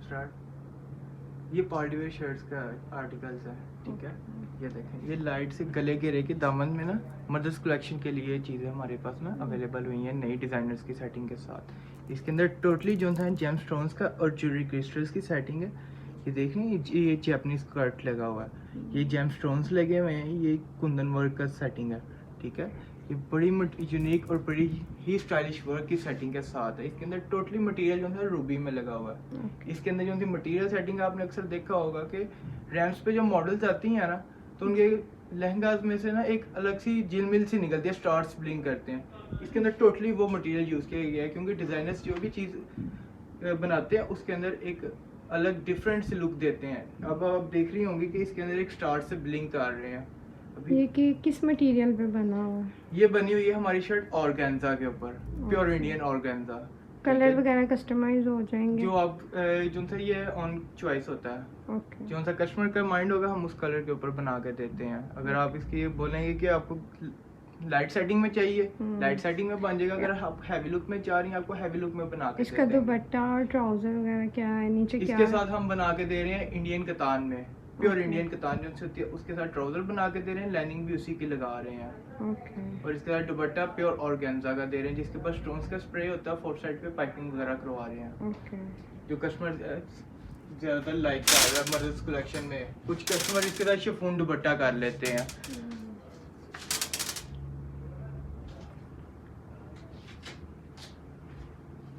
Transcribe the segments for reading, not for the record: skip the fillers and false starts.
Start. ये party wear shirts का articles है, ठीक है। ये देखें, ये लाइट से गले घेरे के दामन में ना मदर्स कलेक्शन के लिए चीज़ें हमारे पास ना अवेलेबल हुई हैं नई डिज़ाइनर्स की सेटिंग के साथ। इसके अंदर टोटली जो है जेम स्टोन्स का और ज्वेलरी क्रिस्टल्स की सेटिंग है। ये देख रहे हैं, ये जैपनीज स्कर्ट लगा हुआ है, ये जेम स्टोन्स लगे हुए हैं, ये कुंदन वर्क का सेटिंग है, ठीक है। ये बड़ी यूनिक और बड़ी ही स्टाइलिश वर्क की सेटिंग के साथ है। इसके अंदर टोटली मटेरियल जो है रूबी में लगा हुआ है। इसके अंदर जो मटेरियल सेटिंग आपने अक्सर देखा होगा कि रैम्स पे जो मॉडल्स आती हैं ना, तो उनके लहंगाज में से ना एक अलग सी झिलमिल सी निकलती है, स्टार्स ब्लिंक करते हैं। इसके अंदर टोटली वो मटेरियल यूज़ किया गया है, क्योंकि डिज़ाइनर्स जो भी चीज़ बनाते हैं उसके अंदर एक अलग डिफरेंट से लुक देते हैं। अब आप देख रही होंगी कि इसके अंदर एक स्टार से ब्लिंक आ रहे हैं। ये कि किस मटेरियल पे बना हुआ है? ये बनी हुई है हमारी शर्ट ऑर्गेन्जा के ऊपर, प्योर इंडियन ऑर्गेन्जा। कलर वगैरह कस्टमाइज हो जाएंगे? जो आप जो सा ये ऑन चॉइस होता है, ओके। जो सा कस्टमर का माइंड होगा हम उस कलर के ऊपर बना के देते हैं। अगर आप इसकी बोलेंगे कि आपको लाइट सेटिंग में चाहिए, लाइट सेटिंग में बन जाएगा। अगर आप हैवी लुक में चाह रही हैं, आपको हैवी लुक में बना के इसका देते हैं। दुपट्टा और ट्राउजर वगैरह क्या है, नीचे क्या इसके है? साथ हम बना के दे रहे हैं इंडियन कतान में, प्योर इंडियन कतान जो होती है उसके साथ ट्राउजर बना के दे रहे हैं, लाइनिंग भी उसी की लगा रहे हैं। ओके। और इसके साथ दुपट्टा प्योर ऑर्गेन्जा का दे रहे हैं, जिसके पास स्टोन्स का स्प्रे होता है, फोर साइड पे पाइपिंग वगैरह करवा रहे हैं। ओके। जो कस्टमर ज़्यादातर लाइक कर रहा है मदर्स कलेक्शन में, कुछ कस्टमर इसके साथ शिफॉन दुपट्टा कर लेते हैं।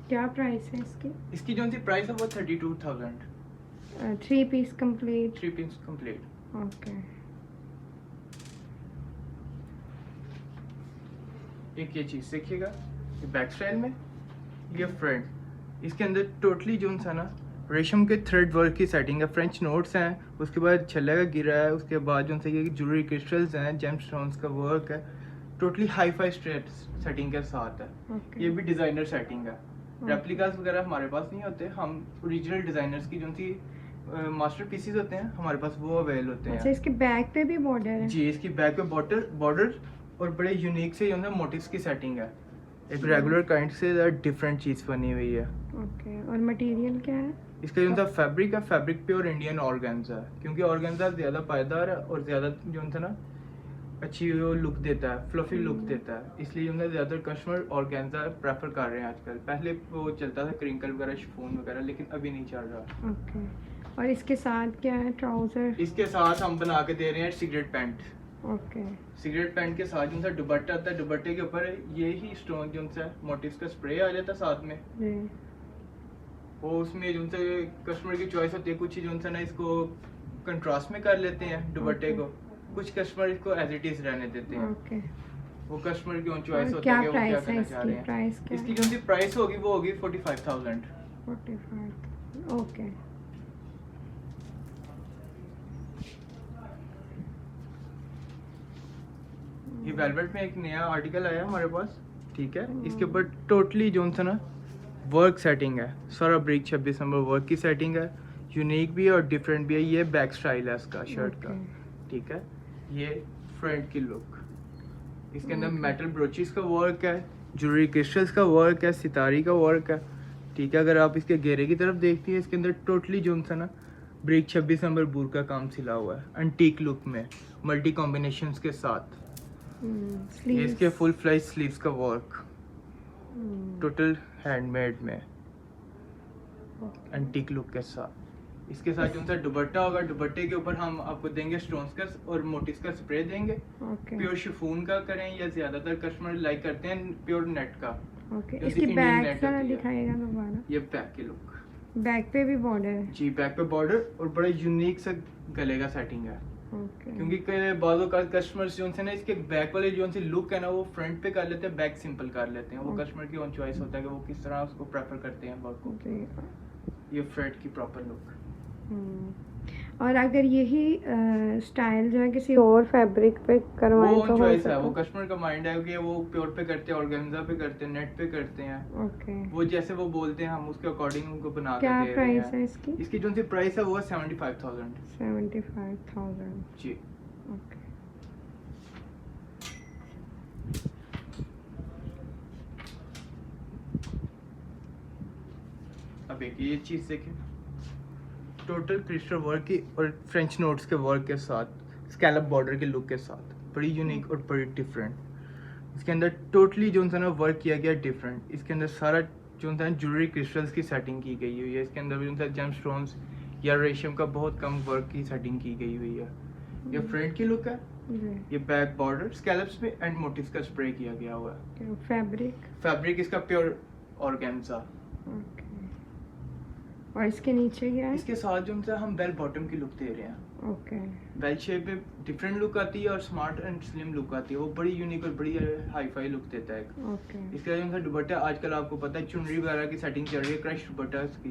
क्या प्राइस है इसकी? इसकी जो सी प्राइस है वो 32,000। 3 piece complete? 3 piece complete. Okay. एक ये चीज़ देखिएगा, ये बैक स्टाइल में, ये फ्रंट। इसके अंदर टोटली जो सा ना रेशम के थ्रेड वर्क की सेटिंग है, फ्रेंच नोट्स हैं, उसके बाद छल्ला का गिरा है, उसके बाद जो ये ज्वेलरी क्रिस्टल्स हैं, जेम स्टोन्स का वर्क है, totally hi fi straight setting के साथ है। ये भी डिज़ाइनर सेटिंग है। रेप्लिकास वगैरह हमारे पास नहीं होते, हम ओरिजिनल डिज़ाइनर्स की जो सी मास्टर पीसीज होते हैं हमारे पास वो अवेल होते हैं। अच्छा, इसके बैक पे भी बॉर्डर है? जी, इसकी बैक पे बॉर्डर और बड़े यूनिक से जो है मोटिव्स की सेटिंग है, एक रेगुलर काइंड से डिफरेंट चीज़ बनी हुई है। ओके। और मटेरियल क्या है इसका जो है फैब्रिक है, फैब्रिक प्योर इंडियन ऑर्गेन्जा है, क्योंकि ऑर्गेन्जा ज़्यादा पायदार है और ज़्यादा जो है ना अच्छी वो लुक देता है, फ्लफी लुक देता है, इसलिए जो है ज़्यादातर कस्टमर ऑर्गेन्जा प्रेफर कर रहे हैं आजकल। पहले वो चलता था क्रिंकल वगैरह, शिफॉन वगैरह, लेकिन अभी नहीं चल रहा। ओके। और इसके साथ क्या है? ट्राउजर? इसके साथ हम बना के दे रहे हैं cigarette pant. Okay. Cigarette pant के साथ जो सा दुपट्टा आता है, दुपट्टे के ऊपर ये ही स्टोन जो सा मोटिव्स का स्प्रे आ जाता है साथ में। जी। वो उसमें जो सा कस्टमर की चॉइस होती है, कुछ जो सा ना इसको कंट्रास्ट में कर लेते हैं दुपट्टे को, कुछ कस्टमर इसको एज इट इज रहने देते हैं। ओके। वो कस्टमर की चॉइस होती क्या है कि वो क्या प्राइस है करना चाह रहे इसकी? हैं। प्राइस क्या इसकी है? जो सी प्राइस होगी वो होगी 45,000। 45। ओके। ये वेलवेट में एक नया आर्टिकल आया हमारे पास, ठीक है। इसके ऊपर टोटली जो सा ना वर्क सेटिंग है, सारा ब्रिक 26 नंबर वर्क की सेटिंग है, यूनिक भी है और डिफरेंट भी है। ये बैक स्टाइल है इसका शर्ट का, ठीक है। ये फ्रंट की लुक, इसके अंदर मेटल ब्रोचेस का वर्क है, ज्वेलरी क्रिस्टल्स का वर्क है, सितारी का वर्क है, ठीक है। अगर आप इसके घेरे की तरफ देखती है, इसके अंदर टोटली जो सा ना ब्रिक 26 नंबर बूर का काम सिला हुआ है, एंटीक लुक में मल्टी कॉम्बिनेशंस के साथ। ये इसके फुल फ्लाइज स्लीव्स का वर्क, टोटल हैंडमेड में एंटीक लुक के साथ। इसके साथ जो सा दुपट्टा होगा, दुपट्टे के ऊपर हम आपको देंगे स्टोन्स का और मोटिव्स का स्प्रे देंगे। प्योर शिफॉन का करें या ज्यादातर कस्टमर लाइक करते हैं प्योर नेट का। इसकी बैक का दिखाएगा दोबारा? ये बैक की लुक, बैक पे भी बॉर्डर है? जी, बैक पे बॉर्डर और बड़ा यूनिक सा गले का सेटिंग है। क्योंकि बाज़ों का कस्टमर्स जो ना इसके बैक वाले जो सी लुक है ना वो फ्रंट पे कर लेते हैं, बैक सिंपल कर लेते हैं। वो कस्टमर की ऑन चॉइस होता है कि वो किस तरह उसको प्रेफर करते हैं वर्क को। ये फ्रंट की प्रॉपर लुक। और अगर यही स्टाइल जो है किसी और फैब्रिक पे करवाएं वो तो चॉइस है, वो कस्टमर का माइंड है कि वो प्योर पे करते हैं, ऑर्गेन्जा पे करते हैं, नेट पे करते हैं। ओके। वो जैसे वो बोलते हैं हम उसके अकॉर्डिंग उनको बना के दे रहे हैं। क्या प्राइस है इसकी? इसकी जो सी प्राइस है वो है 75,000। 75,000 जी। ओके। अब एक ये चीज़ देखें, टोटल क्रिस्टल वर्क की और फ्रेंच नोट्स के वर्क के साथ स्कैलप बॉर्डर के लुक के साथ बड़ी यूनिक और बड़ी डिफरेंट। इसके अंदर टोटली जो है ना वर्क किया गया डिफरेंट। इसके अंदर सारा जो है ज्वेलरी क्रिस्टल्स की सेटिंग की गई हुई है। इसके अंदर जो है जेम स्टोन्स या रेशम का बहुत कम वर्क की सेटिंग की गई हुई है। ये फ्रंट की लुक है, ये बैक बॉर्डर स्कैलप्स पे एंड मोटिव्स का स्प्रे किया गया हुआ है। फैब्रिक इसका प्योर ऑर्गेन्जा। और इसके नीचे क्या है? इसके साथ जो हम बेल बॉटम की लुक दे रहे हैं। बेल शेप में डिफरेंट लुक आती है और स्मार्ट एंड स्लिम लुक आती है। वो बड़ी यूनिक और बड़ी हाई फाई लुक देता है। इसका जो दुपट्टा आजकल आपको पता है चुनरी वगैरह की सेटिंग चल रही है, क्रश दुपट्टा इसकी,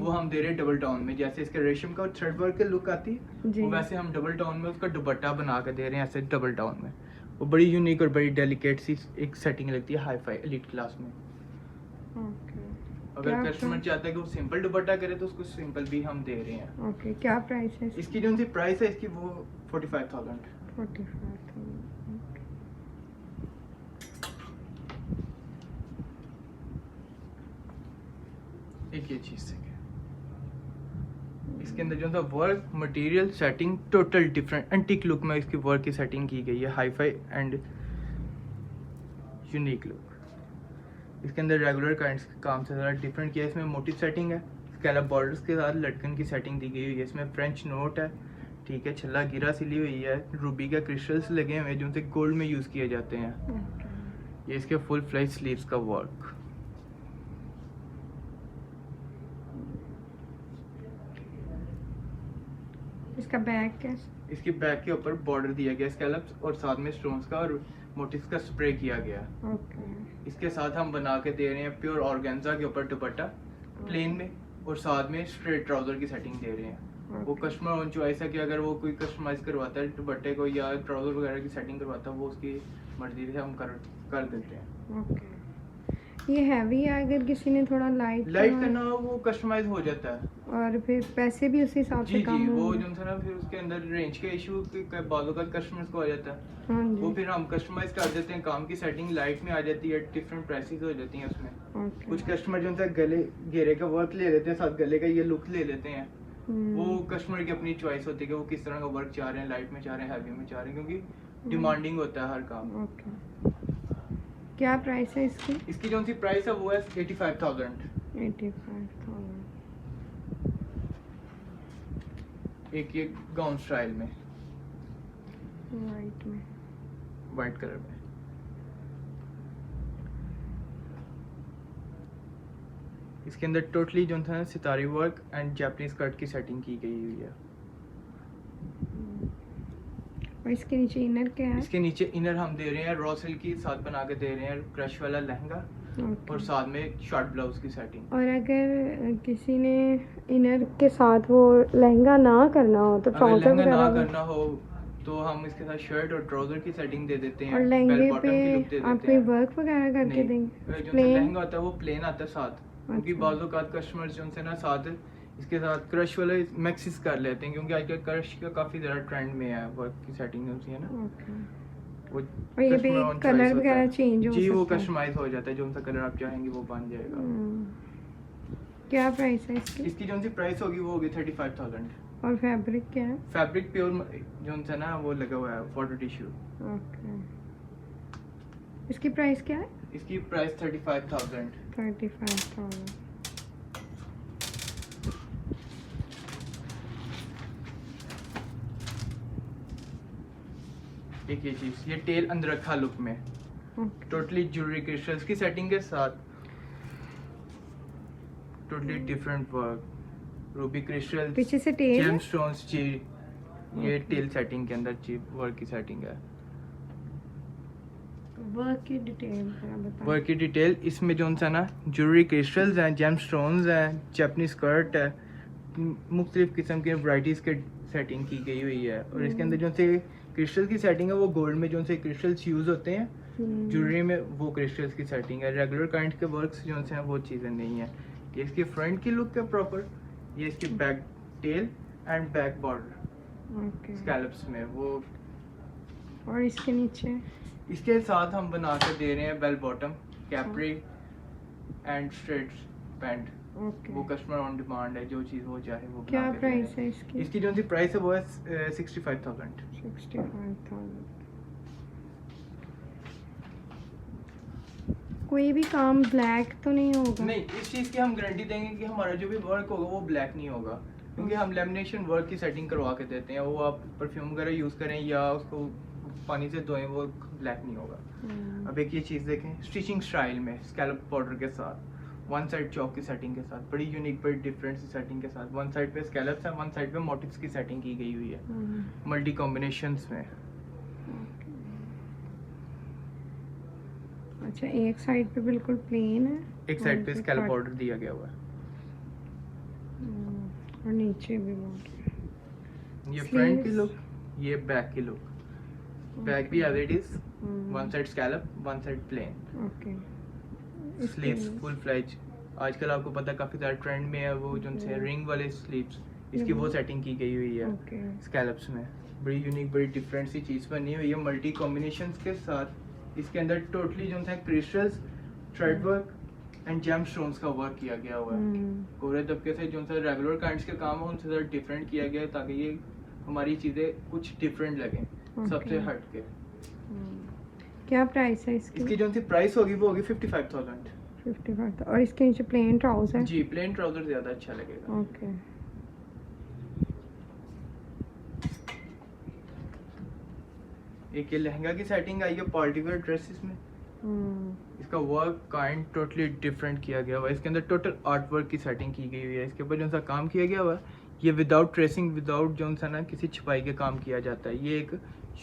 वो हम दे रहे हैं डबल टाउन में। जैसे इसके रेशम का थ्रेड वर्क की लुक आती है, वो वैसे हम डबल टाउन में उसका दुपट्टा बना के दे रहे हैं ऐसे डबल टाउन में। वो बड़ी यूनिक और बड़ी डेलिकेट सी एक सेटिंग लगती है हाई फाई एलीट क्लास में। अगर कस्टमर चाहता है कि वो सिंपल दुपट्टा करे तो उसको सिंपल भी हम दे रहे हैं। क्या प्राइस है इसकी? जो प्राइस है इसकी वो 45,000। एक ये चीज है इसके अंदर जो है work material setting total different antique look में इसकी वर्क की सेटिंग की गई है, hi fi and unique look. इसके अंदर रेगुलर काइंड्स काम से ज़रा डिफरेंट किया है। इसमें मोटिव सेटिंग है, स्कैलप बॉर्डर्स के साथ लटकन की सेटिंग दी गई हुई है। इसमें फ्रेंच नोट है, ठीक है, छल्ला गिरा सिली हुई है, रूबी का क्रिस्टल्स लगे हुए हैं जो उनसे गोल्ड में यूज़ किए जाते हैं। ये इसके फुल फ्लेज स्लीव्स का वर्क। इसका बैक कैसे? इसकी बैक के ऊपर बॉर्डर दिया गया स्कैलप्स और साथ में स्टोन्स का और मोटिव्स का स्प्रे किया गया। इसके साथ हम बना के दे रहे हैं प्योर ऑर्गेन्जा के ऊपर दुपट्टा प्लेन में और साथ में स्ट्रेट ट्राउजर की सेटिंग दे रहे हैं। वो कस्टमर ऑन चॉइस है कि अगर वो कोई कस्टमाइज करवाता है दुपट्टे को या ट्राउजर वगैरह की सेटिंग करवाता है, वो उसकी मर्जी से हम कर देते हैं। ये हैवी है, अगर किसी ने थोड़ा लाइट करना हो वो कस्टमाइज हो जाता है और फिर पैसे भी उसी हिसाब से कम वो जो है ना फिर उसके अंदर रेंज के इशू बालों का कस्टमर्स को आ जाता है। वो फिर हम कस्टमाइज कर देते हैं। काम की सेटिंग लाइट में आ जाती है, डिफरेंट प्राइसेस हो जाती हैं उसमें। कुछ कस्टमर जो है गले घेरे का वर्क ले लेते हैं, साथ गले का ये लुक ले लेते हैं। वो कस्टमर की अपनी चॉइस होती है कि वो किस तरह का वर्क चाह रहे हैं, लाइट में चाह रहे हैं, हैवी में चाह रहे हैं, क्योंकि डिमांडिंग होता है हर काम। क्या प्राइस है इसकी? इसकी जो सी प्राइस है वो है 85,000। एक ये गाउन स्टाइल में वाइट कलर में। इसके अंदर टोटली जो था सितारी वर्क एंड जापानीज कट की सेटिंग की गई हुई है। और इसके नीचे इनर क्या है? इसके नीचे इनर हम दे रहे हैं रॉ सिल्क की साथ बना के दे रहे हैं क्रश वाला लहंगा और साथ में शॉर्ट ब्लाउज की सेटिंग। और अगर किसी ने इनर के साथ वो लहंगा ना करना हो तो ट्राउजर वगैरह ना करना हो तो हम इसके साथ शर्ट और ट्राउजर की सेटिंग दे देते हैं। और लहंगे पे आप कोई वर्क वगैरह करके देंगे? जो लहंगा होता है वो प्लेन आता है साथ, क्योंकि बाज़ औक़ात कस्टमर्स जो उनसे ना साथ इसके साथ क्रश वाले मैक्सिस कर लेते हैं, क्योंकि आजकल क्रश का काफ़ी ज़्यादा ट्रेंड में है, वर्क की सेटिंग होती है ना। वो और ये भी कलर वगैरह चेंज हो जी, वो कस्टमाइज हो जाता है, जो सा कलर आप चाहेंगे वो बन जाएगा। क्या प्राइस है इसकी? इसकी जो सी प्राइस होगी वो होगी 35,000। और फैब्रिक क्या है? फैब्रिक प्योर जो सा ना वो लगा हुआ है फोटो टिश्यू। इसकी प्राइस क्या है? इसकी प्राइस 35,000। एक ये चीज, ये टेल अंदर रखा लुक में टोटली ज्वेलरी क्रिस्टल्स की सेटिंग के साथ totally different work, Ruby crystals, पीछे से टेल जेम स्टोन्स जी। ये टेल सेटिंग के अंदर जी वर्क की सेटिंग है। वर्क की डिटेल बताएं। वर्क की डिटेल इसमें जो सा ना ज्वेलरी क्रिस्टल्स हैं, जेम स्टोन्स हैं, जापानीज स्कर्ट है, मुख्तलिफ किस्म के वैराइटीज़ के सेटिंग की गई हुई है। और इसके अंदर जो से क्रिस्टल की सेटिंग है वो गोल्ड में जो से क्रिस्टल्स यूज़ होते हैं, ज्वेलरी में वो क्रिस्टल्स की सेटिंग है। रेगुलर काइंड के वर्क्स जो से हैं वो चीज़ें नहीं है। ये इसकी फ्रंट की लुक है प्रॉपर, ये इसकी back tail and back border scallops में वो। और इसके नीचे इसके साथ हम बना के दे रहे हैं bell bottom, capri and straight pant. Okay. वो कस्टमर ऑन डिमांड है, जो चीज़ वो चाहे वो क्या बना के दे प्राइस रहे है हैं। इसकी? इसकी जो सी प्राइस है वो है 65,000। 65,000। कोई भी काम ब्लैक तो नहीं होगा? नहीं, इस चीज़ की हम गारंटी देंगे कि हमारा जो भी वर्क होगा वो ब्लैक नहीं होगा, क्योंकि हम लेमिनेशन वर्क की सेटिंग करवा के देते हैं। वो आप परफ्यूम वगैरह यूज़ करें या उसको पानी से धोएं, वो ब्लैक नहीं होगा। अब एक ये चीज़ देखें, स्टिचिंग स्टाइल में स्कैल्प बॉर्डर के साथ, वन साइड चौक की सेटिंग के साथ, बड़ी यूनिक बड़ी डिफरेंट सी सेटिंग के साथ। वन साइड पे स्कैल्प्स है, वन साइड पे मोटिव्स की सेटिंग की गई हुई है मल्टी कॉम्बिनेशंस में। अच्छा, एक साइड पे बिल्कुल प्लेन है, एक साइड पे स्कैल्प बॉर्डर दिया गया हुआ है और नीचे भी बॉर्डर। ये फ्रंट की लुक, ये बैक की लुक। बैक भी as it is, one side scallop, one side plain. Okay. Sleeves full फ्लेज। आजकल आपको पता है काफी ज्यादा ट्रेंड में है वो जो से रिंग वाले स्लीव्स, इसकी वो सेटिंग की गई हुई है स्कैल्प्स में। बड़ी यूनिक बड़ी डिफरेंट सी चीज बनी हुई है मल्टी कॉम्बिनेशंस के साथ। इसके अंदर टोटली जो है crystals, thread work and gem stones का वर्क किया गया हुआ है। कोरे दबके से जो है रेगुलर काइंड्स के काम हो उनसे ज़रा डिफरेंट किया गया है, ताकि ये हमारी चीज़ें कुछ डिफरेंट लगें, सबसे हट के। क्या प्राइस है इसकी? इसकी जो सी प्राइस होगी वो होगी 55,000। 55। और इसके नीचे प्लेन ट्राउजर? जी, प्लेन ट्राउजर ज़्यादा अच्छा लगेगा। ओके। एक ये लहंगा की सेटिंग आई है पार्टी वेयर ड्रेसेस में। इसका वर्क काइंड टोटली डिफरेंट किया गया हुआ है। इसके अंदर टोटल आर्ट वर्क की सेटिंग की गई हुई है। इसके ऊपर जो सा काम किया गया हुआ है, ये विदाउट ट्रेसिंग, विदाउट जो सा ना किसी छपाई के काम किया जाता है। ये एक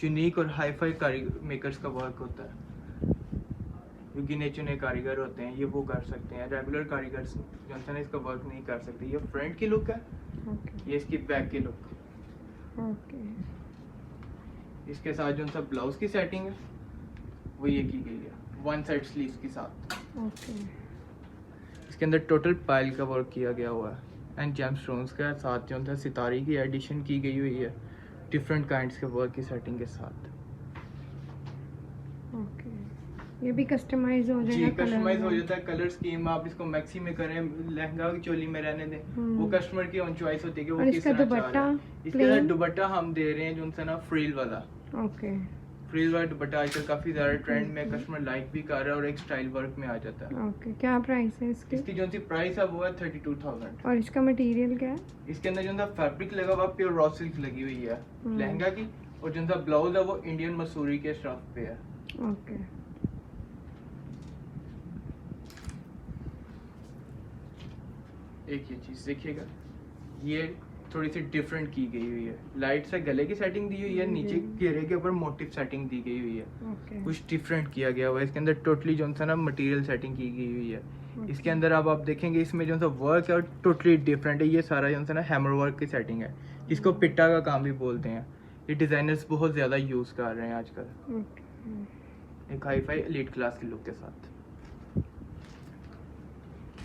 यूनिक और हाई फाई कारीगर मेकर्स का वर्क होता है। जो गिने चुने कारीगर होते हैं ये वो कर सकते हैं, रेगुलर कारीगर जो सा ना इसका वर्क नहीं कर सकते। ये फ्रंट की लुक है, ये इसकी बैक की लुक। इसके साथ जो सा ब्लाउज की सेटिंग है वो ये की गई है वन साइड स्लीव्स के साथ। इसके अंदर टोटल पायल का वर्क किया गया हुआ है एंड जेम स्टोन्स के साथ जो है सितारे की एडिशन की गई हुई है डिफरेंट काइंड्स के वर्क की सेटिंग के साथ। ये भी कस्टमाइज हो जाएगा? जी, कस्टमाइज हो जाता है। कलर स्कीम आप इसको मैक्सी में करें, लहंगा की चोली में रहने दें, वो कस्टमर की ऑन चॉइस होती है कि वो किस तरह चाह रहा है। इसके साथ दुपट्टा हम दे रहे हैं जो उनसे ना फ्रिल वाला। फ्रिल वाला दुपट्टा आजकल काफी ज्यादा ट्रेंड में, कस्टमर लाइक भी कर रहा है और एक स्टाइल वर्क में आ जाता है। क्या प्राइस है इसकी? इसकी जो सी प्राइस है वो है 32,000। और इसका मटेरियल क्या है? इसके अंदर जो सा फैब्रिक लगा हुआ प्योर रॉ सिल्क लगी हुई है लहंगा की, और जो सा ब्लाउज है वो इंडियन मसूरी के स्टफ पे है। एक ये चीज देखिएगा, ये थोड़ी सी डिफरेंट की गई हुई है। लाइट से गले की सेटिंग दी हुई है, नीचे घेरे के ऊपर मोटिव सेटिंग दी गई हुई है। कुछ डिफरेंट किया गया हुआ है। इसके अंदर टोटली जो सा ना मटेरियल सेटिंग की गई हुई है। इसके अंदर आप देखेंगे इसमें जो सा वर्क है टोटली डिफरेंट है। ये सारा जो सा ना हैमर वर्क की सेटिंग है, जिसको पिट्टा का काम भी बोलते हैं। ये डिजाइनर्स बहुत ज्यादा यूज कर रहे हैं आजकल, एक हाई फाई एलीट क्लास की लुक के साथ।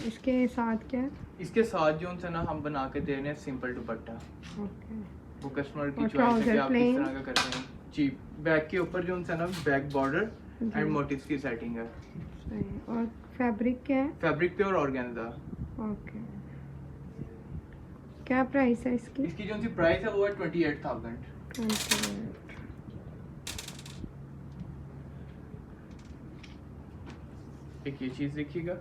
इसके साथ क्या है? इसके साथ जो है ना हम बना के दे रहे हैं सिंपल दुपट्टा। वो कस्टमर की चॉइस है कि आप किस तरह का करते हैं। जी, बैक के ऊपर जो है ना बैक बॉर्डर एंड मोटिव्स की सेटिंग है। और फैब्रिक क्या है? Fabric pure organza. क्या प्राइस है इसकी? इसकी जो सी प्राइस है वो है 28,000। एक ये चीज देखिएगा,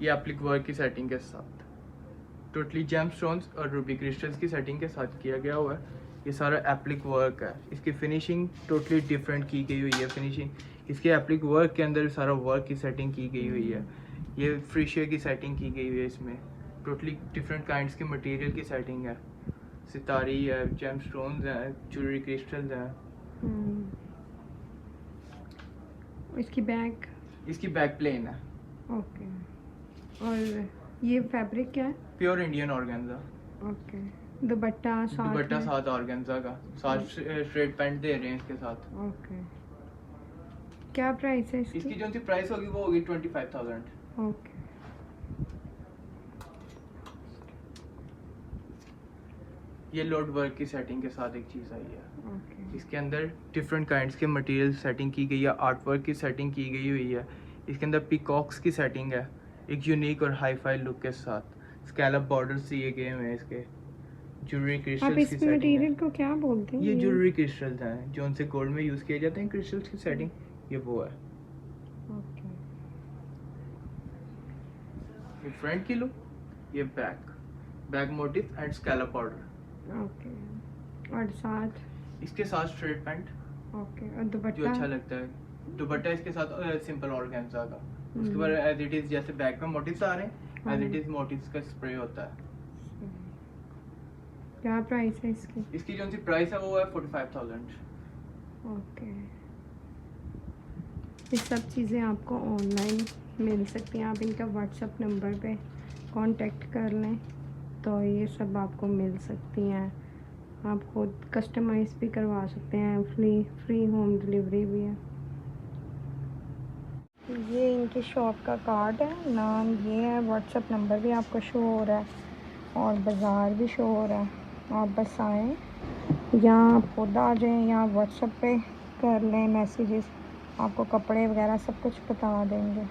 ये एप्लिक वर्क की सेटिंग के साथ टोटली जेम स्टोन्स और रूबी क्रिस्टल्स की सेटिंग के साथ किया गया हुआ है। ये सारा एप्लिक वर्क है। इसकी फिनिशिंग टोटली डिफरेंट की गई हुई है। फिनिशिंग इसके एप्लिक वर्क के अंदर सारा वर्क की सेटिंग की गई हुई है। ये फ्रिशे की सेटिंग की गई हुई है। इसमें टोटली डिफरेंट काइंड्स के मटेरियल की सेटिंग है। सितारी है, जेम स्टोन्स है, ज्वेलरी क्रिस्टल्स है। इसकी बैक प्लेन है। और ये फैब्रिक क्या है? Pure Indian organza. दुपट्टा साथ ऑर्गेन्जा का, साथ स्ट्रेट पैंट दे रहे हैं इसके साथ। क्या प्राइस है इसकी? इसकी जो सी प्राइस होगी वो होगी 25,000। ये लोड वर्क की सेटिंग के साथ एक चीज आई है। इसके अंदर डिफरेंट काइंड्स के मटेरियल सेटिंग की गई है, आर्ट वर्क की सेटिंग की गई हुई है। इसके अंदर पीकॉक्स की सेटिंग है, एक यूनिक और हाई फाई लुक के साथ स्कैलप बॉर्डर्स दिए गए हैं इसके। ज्वेलरी आप क्रिस्टल्स की इस सेटिंग मटेरियल है। को क्या बोलते हैं? ये ज्वेलरी क्रिस्टल्स हैं जो उनसे गोल्ड में यूज़ किए जाते हैं, क्रिस्टल्स की सेटिंग ये वो है। ओके। ये फ्रंट की लुक, ये back motive and scallop border. Okay. और साथ इसके साथ स्ट्रेट पैंट ओके, और जो दुपट्टा? अच्छा लगता है। दुपट्टा इसके साथ सिंपल ऑर्गेन्जा का। उसके हम्म। बाद एज इट इज जैसे बैक में मोटिव्स आ रहे हैं, एज इट हाँ। इज मोटिव्स का स्प्रे होता है। क्या प्राइस है इसकी? इसकी जो सी प्राइस है वो है 45,000। ओके। ये सब चीज़ें आपको ऑनलाइन मिल सकती हैं, आप इनका व्हाट्सएप नंबर पे कांटेक्ट कर लें तो ये सब आपको मिल सकती हैं। आप खुद कस्टमाइज़ भी करवा सकते हैं, फ्री होम डिलीवरी भी है। ये इनकी शॉप का कार्ड है, नाम ये है, व्हाट्सएप नंबर भी आपको शो हो रहा है और बाज़ार भी शो हो रहा है। आप बस आएँ या आप खुद आ जाएँ या व्हाट्सएप पे कर लें मैसेजेस, आपको कपड़े वगैरह सब कुछ बता देंगे।